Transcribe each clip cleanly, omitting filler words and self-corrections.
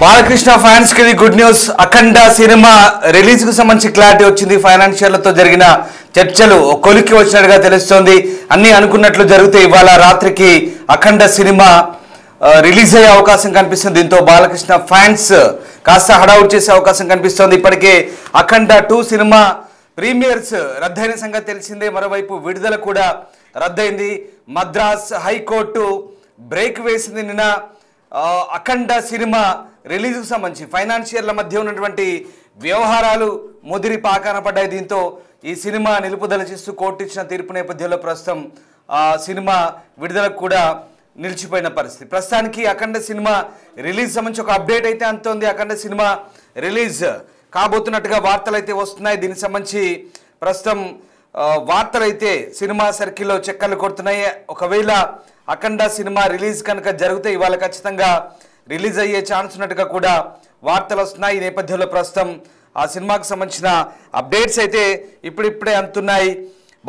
Balakrishna fans కి good news. అఖండ cinema release కు సంబంధించి క్లారిటీ వచ్చింది. ఫైనాన్షియల్ తో జరిగిన చర్చలు కొలిక్కి వచ్చినట్టుగా తెలుస్తోంది. అన్ని అనుకున్నట్లు జరిగితే ఇవాళ రాత్రికి అఖండ సినిమా రిలీజ్ అయ్యే అవకాశం కనిపిస్తుంది. దీంతో బాలకృష్ణ ఫ్యాన్స్ కాస్త హడావుడ్ చేసే అవకాశం కనిపిస్తోంది. ఇప్పటికే అఖండ 2 సినిమా ప్రీమియర్స్ రద్దయిన సంగతి తెలిసిందే. మరోవైపు విడుదల కూడా రద్దయింది. మద్రాస్ హైకోర్టు బ్రేక్ వేసింది. నిన్న అఖండ సినిమా రిలీజ్కు సంబంధించి ఫైనాన్షియర్ల మధ్య ఉన్నటువంటి వ్యవహారాలు ముదిరి పాకాన పడ్డాయి. దీంతో ఈ సినిమా నిలుపుదల చేస్తూ కోర్టు ఇచ్చిన తీర్పు నేపథ్యంలో ప్రస్తుతం సినిమా విడుదలకు కూడా నిలిచిపోయిన పరిస్థితి. ప్రస్తుతానికి అఖండ సినిమా రిలీజ్ సంబంధించి ఒక అప్డేట్ అయితే అంతోంది. అఖండ సినిమా రిలీజ్ కాబోతున్నట్టుగా వార్తలు అయితే వస్తున్నాయి. దీనికి సంబంధించి ప్రస్తుతం వార్తలు అయితే సినిమా సర్కిల్లో చక్కర్లు కొడుతున్నాయి. ఒకవేళ అఖండ సినిమా రిలీజ్ కనుక జరిగితే ఇవాళ ఖచ్చితంగా రిలీజ్ అయ్యే ఛాన్స్ ఉన్నట్టుగా కూడా వార్తలు వస్తున్నాయి. ఈ నేపథ్యంలో ప్రస్తుతం ఆ సినిమాకు సంబంధించిన అప్డేట్స్ అయితే ఇప్పుడిప్పుడే అందుతున్నాయి.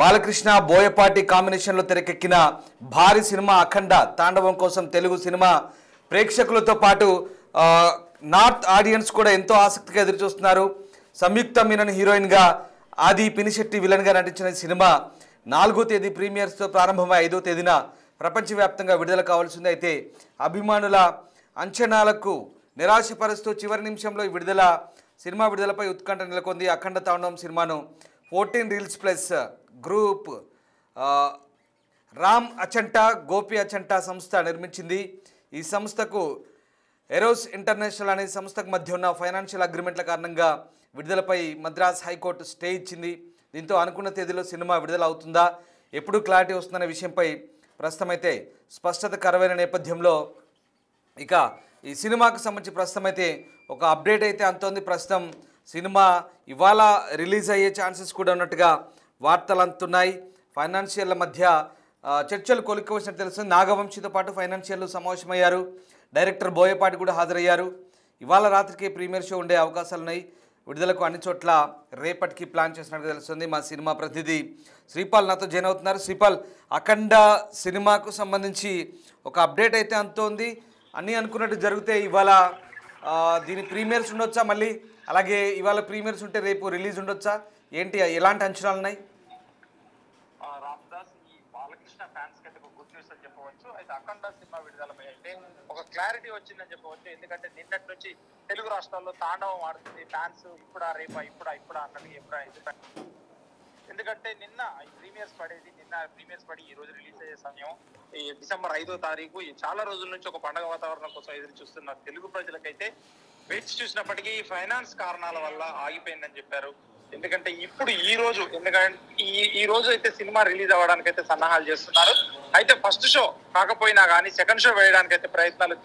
బాలకృష్ణ బోయపాటి కాంబినేషన్లో తెరకెక్కిన భారీ సినిమా అఖండ తాండవం కోసం తెలుగు సినిమా ప్రేక్షకులతో పాటు నార్త్ ఆడియన్స్ కూడా ఎంతో ఆసక్తిగా ఎదురుచూస్తున్నారు. సంయుక్త మీనన్ హీరోయిన్గా, ఆది పినిశెట్టి విలన్గా నటించిన సినిమా 4వ తేదీ ప్రీమియర్స్తో ప్రారంభమై 5వ తేదీన ప్రపంచవ్యాప్తంగా విడుదల కావాల్సింది. అయితే అభిమానుల అంచనాలకు నిరాశపరుస్తూ చివరి నిమిషంలో ఈ సినిమా విడుదలపై ఉత్కంఠ నెలకొంది. అఖండ తాండవం సినిమాను 14 reels plus group Ram Achanta, Gopi Achanta సంస్థ నిర్మించింది. ఈ సంస్థకు ఎరోస్ ఇంటర్నేషనల్ అనే సంస్థకు మధ్య ఉన్న ఫైనాన్షియల్ అగ్రిమెంట్ల కారణంగా విడుదలపై మద్రాస్ హైకోర్టు స్టే ఇచ్చింది. దీంతో అనుకున్న తేదీలో సినిమా విడుదల అవుతుందా, ఎప్పుడు క్లారిటీ వస్తుందనే విషయంపై ప్రస్తుతం అయితే స్పష్టత కరువైన నేపథ్యంలో ఇక ఈ సినిమాకు సంబంధించి ప్రస్తుతం అయితే ఒక అప్డేట్ అయితే అంతోంది. ప్రస్తుతం సినిమా ఇవాళ రిలీజ్ అయ్యే ఛాన్సెస్ కూడా ఉన్నట్టుగా వార్తలు అందుతున్నాయి. ఫైనాన్షియర్ల మధ్య చర్చలు కొలిక్కి వచ్చినట్టు తెలుస్తుంది. నాగవంశితో పాటు ఫైనాన్షియర్లు సమావేశమయ్యారు. డైరెక్టర్ బోయపాటి కూడా హాజరయ్యారు. ఇవాళ రాత్రికి ప్రీమియర్ షో ఉండే అవకాశాలు ఉన్నాయి. విడుదలకు అన్ని చోట్ల రేపటికి ప్లాన్ చేసినట్టు తెలుస్తుంది. మా సినిమా ప్రతినిధి శ్రీపాల్ నాతో జాయిన్ అవుతున్నారు. శ్రీపాల్, అఖండ సినిమాకు సంబంధించి ఒక అప్డేట్ అయితే అందుతోంది. అన్నీ అనుకున్నట్టు జరిగితే ఇవాళ దీని ప్రీమియర్స్ ఉండొచ్చా, మళ్ళీ అలాగే ఇవాళ ప్రీమియర్స్ ఉంటే రేపు రిలీజ్ ఉండొచ్చా, ఏంటి ఎలాంటి అంచనాలు ఉన్నాయి? రామదాస్, ఈ బాలకృష్ణ ఫ్యాన్స్ కి ఒక గుడ్ న్యూస్ అని చెప్పవచ్చు. అయితే అఖండ సినిమా విడుదలపై అయితే ఒక క్లారిటీ వచ్చిందని చెప్పవచ్చు. ఎందుకంటే నిన్నటి నుంచి తెలుగు రాష్ట్రాల్లో తాండవం ఆడుతుంది. ఫ్యాన్స్ ఇప్పుడా రేపా ఇప్పుడా అన్నది ఎందుకంటే నిన్న ప్రీమియర్స్ పడి ఈ రోజు రిలీజ్ అయ్యే సమయం ఈ డిసెంబర్ 5వ తారీఖు. చాలా రోజుల నుంచి ఒక పండుగ వాతావరణం కోసం ఎదురు చూస్తున్న తెలుగు ప్రజలకైతే వేచి చూసినప్పటికీ ఫైనాన్స్ కారణాల వల్ల ఆగిపోయిందని చెప్పారు. ఎందుకంటే ఇప్పుడు ఈ రోజు అయితే సినిమా రిలీజ్ అవ్వడానికి అయితే సన్నాహాలు చేస్తున్నారు. అయితే ఫస్ట్ షో కాకపోయినా కానీ సెకండ్ షో వేయడానికి అయితే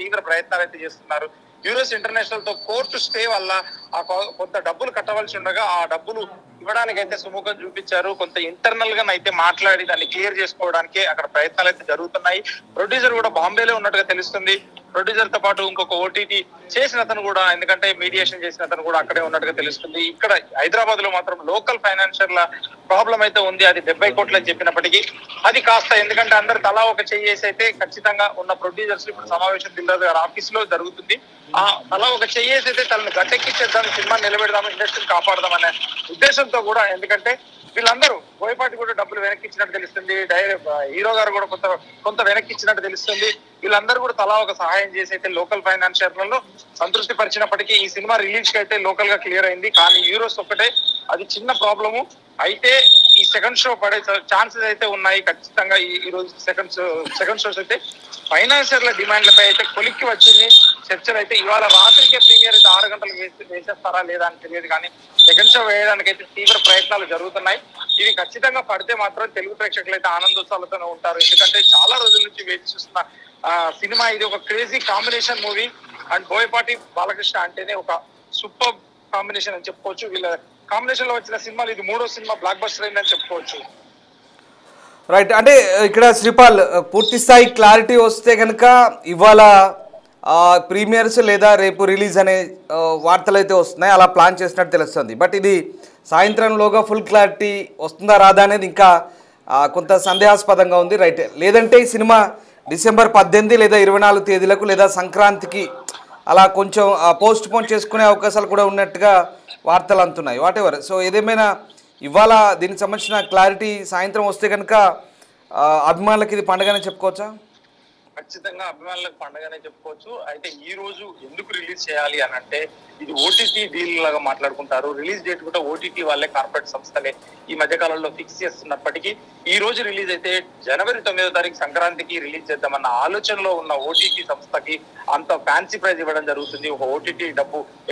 తీవ్ర ప్రయత్నాలు అయితే చేస్తున్నారు. యూరోస్ ఇంటర్నేషనల్ తో కోర్టు స్టే వల్ల కొంత డబ్బులు కట్టవలసి ఉండగా ఆ డబ్బులు ఇవ్వడానికైతే సుముఖం చూపించారు. కొంత ఇంటర్నల్ గా అయితే మాట్లాడి దాన్ని క్లియర్ చేసుకోవడానికి అక్కడ ప్రయత్నాలు అయితే జరుగుతున్నాయి. ప్రొడ్యూసర్ కూడా బాంబేలో ఉన్నట్టుగా తెలుస్తుంది. ప్రొడ్యూసర్ తో పాటు ఇంకొక ఓటీటీ చేసిన అతను కూడా, ఎందుకంటే మీడియేషన్ చేసిన అతను కూడా అక్కడే ఉన్నట్టుగా తెలుస్తుంది. ఇక్కడ హైదరాబాద్ లో మాత్రం లోకల్ ఫైనాన్షియర్ల ప్రాబ్లం అయితే ఉంది. అది 70 కోట్లు అని చెప్పినప్పటికీ అది కాస్త, ఎందుకంటే అందరు తలా ఒక చెయ్యేసి అయితే ఖచ్చితంగా ఉన్న ప్రొడ్యూసర్స్ ఇప్పుడు సమావేశం దిల్రాజు గారి ఆఫీస్ లో జరుగుతుంది. ఆ తలా ఒక చెయ్యేసి అయితే తనను గట్టెక్కించేద్దాం, సినిమా నిలబెడదాం, ఇండస్ట్రీని కాపాడదాం అనే ఉద్దేశంతో కూడా, ఎందుకంటే వీళ్ళందరూ బోయపాటి కూడా డబ్బులు వెనక్కి ఇచ్చినట్టు తెలుస్తుంది. హీరో గారు కూడా కొంత వెనక్కి ఇచ్చినట్టు తెలుస్తుంది. వీళ్ళందరూ కూడా తలా ఒక సహాయం చేసి అయితే లోకల్ ఫైనాన్షియర్లలో సంతృప్తి పరిచినప్పటికీ ఈ సినిమా రిలీజ్ కి అయితే లోకల్ గా క్లియర్ అయింది. కానీ యూరోస్ ఒక్కటే అది చిన్న ప్రాబ్లము. అయితే ఈ సెకండ్ షో పడే ఛాన్సెస్ అయితే ఉన్నాయి ఖచ్చితంగా. ఈ రోజు సెకండ్ షోస్ అయితే ఫైనాన్షియర్ల డిమాండ్లపై అయితే కొలిక్కి వచ్చింది. చర్చలు అయితే ఇవాళ రాత్రికే ప్రీమియర్ 6 గంటలకు వేసేస్తారా లేదా అని తెలియదు. కానీ సెకండ్ షో వేయడానికి అయితే తీవ్ర ప్రయత్నాలు జరుగుతున్నాయి. ఇది ఖచ్చితంగా పడితే మాత్రం తెలుగు ప్రేక్షకులు అయితే ఆనందోత్సాహాలతోనే ఉంటారు. ఎందుకంటే చాలా రోజుల నుంచి వేచి చూస్తున్న సినిమా ఇది. ఒక crazy combination movie. And Boyapati Balakrishna అంటేనే ఒక సూపర్ కాంబినేషన్ అని చెప్పుకోవచ్చు. వీళ్ళ కాంబినేషన్ లో వచ్చిన సినిమాలు ఇది 3వ సినిమా బ్లాక్ బస్టర్ అయిందని చెప్పుకోవచ్చు. రైట్, అంటే ఇక్కడ శ్రీపాల్ పూర్తి స్థాయి క్లారిటీ వస్తే కనుక ఇవాళ ప్రీమియర్స్ లేదా రేపు రిలీజ్ అనే వార్తలు అయితే వస్తున్నాయి. అలా ప్లాన్ చేసినట్టు తెలుస్తుంది. బట్ ఇది సాయంత్రంలోగా ఫుల్ క్లారిటీ వస్తుందా రాదా అనేది ఇంకా కొంత సందేహాస్పదంగా ఉంది. రైట్, లేదంటే ఈ సినిమా డిసెంబర్ 18 లేదా 24 తేదీలకు లేదా సంక్రాంతికి అలా కొంచెం పోస్ట్ పోన్ చేసుకునే అవకాశాలు కూడా ఉన్నట్టుగా వార్తలు అందుతున్నాయి. వాటెవర్. సో ఏదేమైనా ఇవాళ దీనికి సంబంధించిన క్లారిటీ సాయంత్రం వస్తే కనుక అభిమానులకి ఇది పండుగనే చెప్పుకోవచ్చా? ఖచ్చితంగా అభిమానులకు పండుగనే చెప్పుకోవచ్చు. అయితే ఈ రోజు ఎందుకు రిలీజ్ చేయాలి అని అంటే, ఇది ఓటీటీ డీల్ లాగా మాట్లాడుకుంటారు. రిలీజ్ డేట్ కూడా ఓటీటీ వాళ్ళే, కార్పొరేట్ సంస్థలే ఈ మధ్య కాలంలో ఫిక్స్ చేస్తున్నప్పటికీ ఈ రోజు రిలీజ్ అయితే జనవరి 9వ తారీఖు సంక్రాంతికి రిలీజ్ చేద్దామన్న ఆలోచనలో ఉన్న ఓటీటీ సంస్థకి అంత ఫ్యాన్సీ ప్రైజ్ ఇవ్వడం జరుగుతుంది. ఒక ఓటీటీ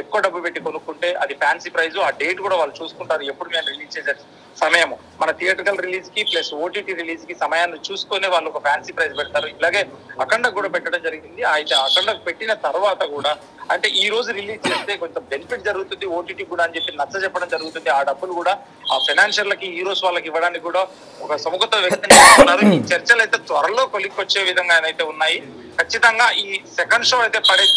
ఎక్కువ డబ్బు పెట్టి కొనుక్కుంటే అది ఫ్యాన్సీ ప్రైజ్. ఆ డేట్ కూడా వాళ్ళు చూసుకుంటారు, ఎప్పుడు మేము రిలీజ్ చేసే సమయం, మన థియేటర్కల్ రిలీజ్ కి ప్లస్ ఓటీటీ రిలీజ్ కి సమయాన్ని చూసుకొని వాళ్ళు ఒక ఫ్యాన్సీ ప్రైజ్ పెడతారు. ఇలాగే అఖండ కూడా పెట్టడం జరిగింది. అయితే అఖండ పెట్టిన తర్వాత కూడా అంటే ఈ రోజు రిలీజ్ చేస్తే కొంచెం బెనిఫిట్ జరుగుతుంది ఓటీటీ కూడా అని చెప్పి నచ్చ చెప్పడం జరుగుతుంది. ఆ డబ్బులు కూడా ఆ ఫైనాన్షియర్లకి, హీరోస్ వాళ్ళకి ఇవ్వడానికి కూడా ఒక సుముఖత వ్యక్తం చేస్తున్నారు. ఈ చర్చలు అయితే త్వరలో కొలిక్కొచ్చే విధంగా అయితే ఉన్నాయి. ఖచ్చితంగా ఈ సెకండ్ షో అయితే పడే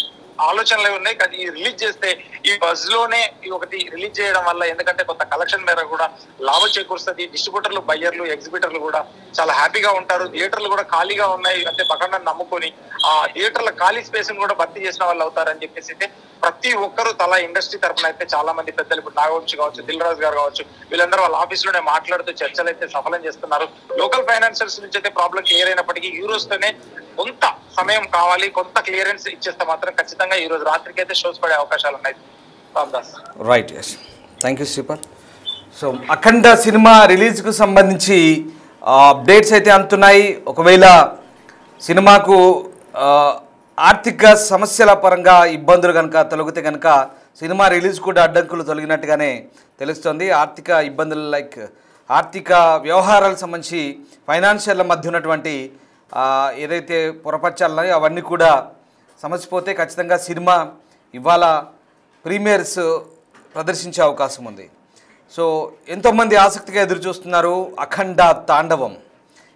ఆలోచనలు ఉన్నాయి. కానీ ఈ రిలీజ్ చేస్తే ఈ బజ్ లోనే ఒకటి రిలీజ్ చేయడం వల్ల, ఎందుకంటే కొంత కలెక్షన్ మేర కూడా లాభం చేకూరుస్తుంది. డిస్ట్రిబ్యూటర్లు, బయ్యర్లు, ఎగ్జిబిటర్లు కూడా చాలా హ్యాపీగా ఉంటారు. థియేటర్లు కూడా ఖాళీగా ఉన్నాయి అంటే పక్కన నమ్ముకొని ఆ థియేటర్ల ఖాళీ స్పేస్ ని కూడా భర్తీ చేసిన వాళ్ళు అవుతారని చెప్పేసి అయితే ప్రతి ఒక్కరు తల ఇండస్ట్రీ తరఫున అయితే చాలా మంది పెద్దలు, ఇప్పుడు నాగవంశి కావచ్చు, దిల్ రాజు గారు కావచ్చు, వీళ్ళందరూ వాళ్ళ ఆఫీస్ లోనే మాట్లాడుతూ చర్చలు అయితే సఫలం చేస్తున్నారు. లోకల్ ఫైనాన్షియల్స్ నుంచి అయితే ప్రాబ్లం క్లియర్ అయినప్పటికీ యూరోస్ తోనే కొంత సమయం కావాలి, కొంత క్లియరెన్స్ ఇచ్చేస్తే మాత్రం ఖచ్చితంగా ఈ రోజు రాత్రికి అయితే షోస్ పడే అవకాశాలు ఉన్నాయి. Ramdas. Right, yes, thank you శ్రీపర్. సో అఖండ సినిమా రిలీజ్కు సంబంధించి అప్డేట్స్ అయితే అందుతున్నాయి. ఒకవేళ సినిమాకు ఆర్థిక సమస్యల పరంగా ఇబ్బందులు కనుక తొలగితే కనుక సినిమా రిలీజ్ కూడా అడ్డంకులు తొలగినట్టుగానే తెలుస్తుంది. ఆర్థిక ఇబ్బందులు లైక్ ఆర్థిక వ్యవహారాలకు సంబంధించి ఫైనాన్షియల్ మధ్య ఉన్నటువంటి ఏదైతే పొరపచ్చాలన్నాయో అవన్నీ కూడా సమసిపోతే ఖచ్చితంగా సినిమా ఇవాళ ప్రీమియర్స్ ప్రదర్శించే అవకాశం ఉంది. సో ఎంతోమంది ఆసక్తిగా ఎదురు చూస్తున్నారు అఖండ తాండవం.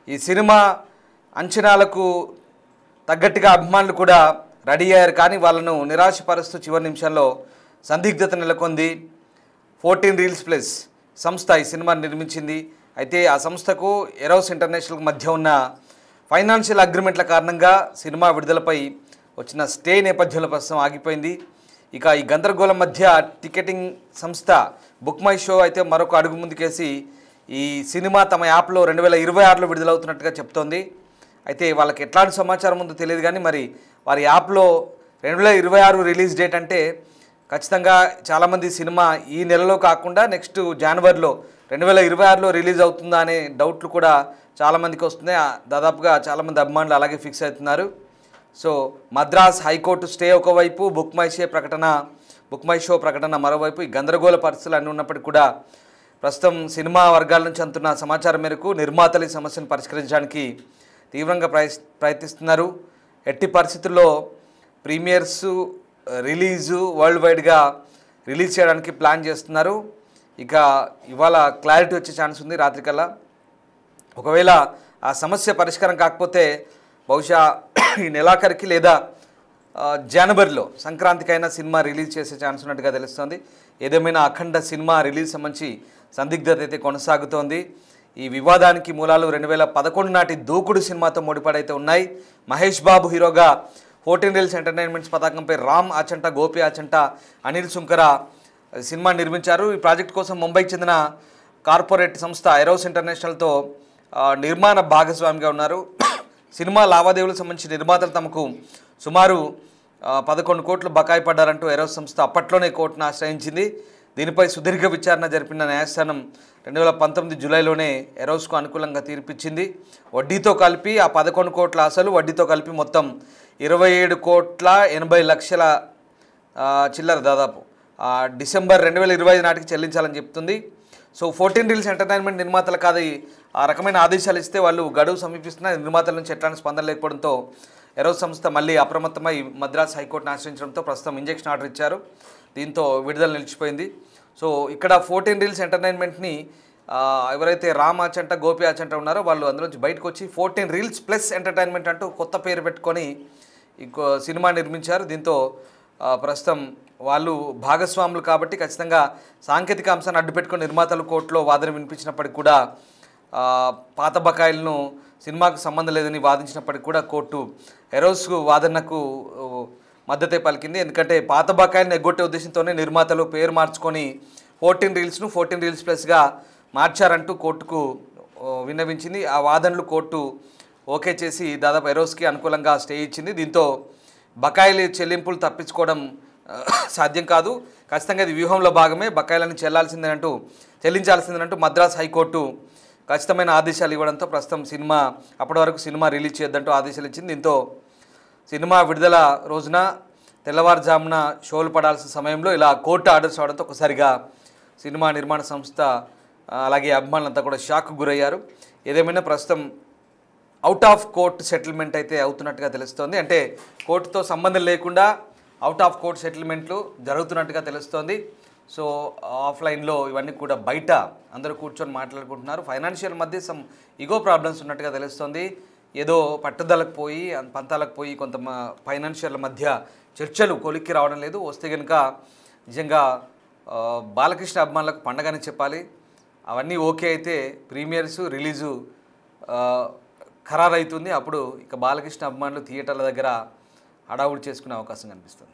ఈ సినిమా అంచనాలకు తగ్గట్టుగా అభిమానులు కూడా రెడీ అయ్యారు. కానీ వాళ్ళను నిరాశపరుస్తూ చివరి నిమిషంలో సందిగ్ధత నెలకొంది. 14 రీల్స్ ప్లస్ సంస్థ ఈ సినిమా నిర్మించింది. అయితే ఆ సంస్థకు ఎరోస్ ఇంటర్నేషనల్ మధ్య ఉన్న ఫైనాన్షియల్ అగ్రిమెంట్ల కారణంగా సినిమా విడుదలపై వచ్చిన స్టే నేపథ్యంలో ప్రస్తుతం ఆగిపోయింది. ఇక ఈ గందరగోళం మధ్య టికెటింగ్ సంస్థ బుక్ మై షో అయితే మరొక అడుగు ముందుకేసి ఈ సినిమా తమ యాప్లో 2026లో విడుదలవుతున్నట్టుగా చెప్తోంది. అయితే వాళ్ళకి ఎట్లాంటి సమాచారం ఉందో తెలియదు, కానీ మరి వారి యాప్లో 2026 రిలీజ్ డేట్ అంటే ఖచ్చితంగా చాలామంది సినిమా ఈ నెలలో కాకుండా నెక్స్ట్ జనవరిలో 2026లో రిలీజ్ అవుతుందా అనే డౌట్లు కూడా చాలామందికి వస్తున్నాయి. దాదాపుగా చాలామంది అభిమానులు అలాగే ఫిక్స్ అవుతున్నారు. సో మద్రాస్ హైకోర్టు స్టే ఒకవైపు, బుక్ మై షో ప్రకటన మరోవైపు, ఈ గందరగోళ పరిస్థితులు అన్నీ ఉన్నప్పటికీ కూడా ప్రస్తుతం సినిమా వర్గాల నుంచి అందుతున్న సమాచారం మేరకు నిర్మాతలు ఈ సమస్యను పరిష్కరించడానికి తీవ్రంగా ప్రయత్నిస్తున్నారు. ఎట్టి పరిస్థితుల్లో ప్రీమియర్స్ రిలీజు వరల్డ్ వైడ్గా రిలీజ్ చేయడానికి ప్లాన్ చేస్తున్నారు. ఇక ఇవాళ క్లారిటీ వచ్చే ఛాన్స్ ఉంది రాత్రికల్లా. ఒకవేళ ఆ సమస్య పరిష్కారం కాకపోతే బహుశా ఈ నెలాఖరికి లేదా జనవరిలో సంక్రాంతికైనా సినిమా రిలీజ్ చేసే ఛాన్స్ ఉన్నట్టుగా తెలుస్తోంది. ఏదేమైనా అఖండ సినిమా రిలీజ్ సంబంధించి సందిగ్ధత అయితే కొనసాగుతోంది. ఈ వివాదానికి మూలాలు 2011 నాటి దూకుడు సినిమాతో ముడిపడైతే ఉన్నాయి. మహేష్ బాబు హీరోగా 14 రీల్స్ ఎంటర్టైన్మెంట్స్ పతాకంపై రామ్ ఆచంట, గోపి ఆచంట, అనిల్ సుంకర సినిమా నిర్మించారు. ఈ ప్రాజెక్ట్ కోసం ముంబైకి చెందిన కార్పొరేట్ సంస్థ ఎరోస్ ఇంటర్నేషనల్తో నిర్మాణ భాగస్వామిగా ఉన్నారు. సినిమా లావాదేవీలకు సంబంధించి నిర్మాతలు తమకు సుమారు 11 కోట్లు బకాయి పడ్డారంటూ ఎరోస్ సంస్థ అప్పట్లోనే కోర్టును ఆశ్రయించింది. దీనిపై సుదీర్ఘ విచారణ జరిపిన న్యాయస్థానం 2019 జూలైలోనే ఎరోస్కు అనుకూలంగా తీర్పిచ్చింది. వడ్డీతో కలిపి ఆ 11 కోట్ల అసలు, వడ్డీతో కలిపి మొత్తం 27 కోట్ల 80 లక్షల చిల్లర దాదాపు డిసెంబర్ 2025 నాటికి చెల్లించాలని చెప్తుంది. సో 14 రీల్స్ ఎంటర్టైన్మెంట్ నిర్మాతలు కాదు ఆ రకమైన ఆదేశాలు ఇస్తే వాళ్ళు గడువు సమీపిస్తున్న నిర్మాతల నుంచి ఎట్లాంటి స్పందన లేకపోవడంతో ఎరోస్ సంస్థ మళ్ళీ అప్రమత్తమై మద్రాస్ హైకోర్టును ఆశ్రయించడంతో ప్రస్తుతం ఇంజెక్షన్ ఆర్డర్ ఇచ్చారు. దీంతో విడుదల నిలిచిపోయింది. సో ఇక్కడ 14 రీల్స్ ఎంటర్టైన్మెంట్ని ఎవరైతే రామ్ ఆచంట, గోపి ఆచంట ఉన్నారో వాళ్ళు అందులోంచి బయటకు వచ్చి 14 రీల్స్ ప్లస్ ఎంటర్టైన్మెంట్ అంటూ కొత్త పేరు పెట్టుకొని ఇంకో సినిమా నిర్మించారు. దీంతో ప్రస్తుతం వాళ్ళు భాగస్వాములు కాబట్టి ఖచ్చితంగా సాంకేతిక అంశాన్ని అడ్డుపెట్టుకొని నిర్మాతలు కోర్టులో వాదన వినిపించినప్పటికీ కూడా పాత బకాయిలను సినిమాకు సంబంధం లేదని వాదించినప్పటికీ కూడా కోర్టు ఎరోస్ వాదనకు మద్దతే పలికింది. ఎందుకంటే పాత బకాయిలను ఎగ్గొట్టే ఉద్దేశంతోనే నిర్మాతలు పేరు మార్చుకొని 14 రీల్స్ను 14 రీల్స్ ప్లస్గా మార్చారంటూ కోర్టుకు విన్నవించింది. ఆ వాదనలు కోర్టు ఓకే చేసి దాదాపు ఎరోస్కి అనుకూలంగా స్టే ఇచ్చింది. దీంతో బకాయిలు చెల్లింపులు తప్పించుకోవడం సాధ్యం కాదు, ఖచ్చితంగా ఇది వ్యూహంలో భాగమే, బకాయిలను చెల్లించాల్సిందేనంటూ మద్రాస్ హైకోర్టు ఖచ్చితమైన ఆదేశాలు ఇవ్వడంతో ప్రస్తుతం అప్పటి వరకు సినిమా రిలీజ్ చేయొద్దంటూ ఆదేశాలు ఇచ్చింది. దీంతో సినిమా విడుదల రోజున తెల్లవారుజామున షోలు పడాల్సిన సమయంలో ఇలా కోర్టు ఆర్డర్స్ అవడంతో ఒకసారిగా సినిమా నిర్మాణ సంస్థ అలాగే అభిమానులంతా కూడా షాక్కు గురయ్యారు. ఏదేమైనా ప్రస్తుతం అవుట్ ఆఫ్ కోర్ట్ సెటిల్మెంట్ అయితే అవుతున్నట్టుగా తెలుస్తోంది. అంటే కోర్టుతో సంబంధం లేకుండా అవుట్ ఆఫ్ కోర్ట్ సెటిల్మెంట్లు జరుగుతున్నట్టుగా తెలుస్తోంది. సో ఆఫ్లైన్లో ఇవన్నీ కూడా బయట అందరూ కూర్చొని మాట్లాడుకుంటున్నారు. ఫైనాన్షియల్ మధ్య సమ్ ఈగో ప్రాబ్లమ్స్ ఉన్నట్టుగా తెలుస్తోంది. ఏదో పట్టుదలకు పోయి పంతాలకు పోయి కొంత ఫైనాన్షియల్ మధ్య చర్చలు కొలిక్కి రావడం లేదు. వస్తే కనుక నిజంగా బాలకృష్ణ అభిమానులకు పండగని చెప్పాలి. అవన్నీ ఓకే అయితే ప్రీమియర్స్ రిలీజు ఖరారైతుంది. అప్పుడు ఇక బాలకృష్ణ అభిమానులు థియేటర్ల దగ్గర హడావుడి చేసుకునే అవకాశం కనిపిస్తుంది.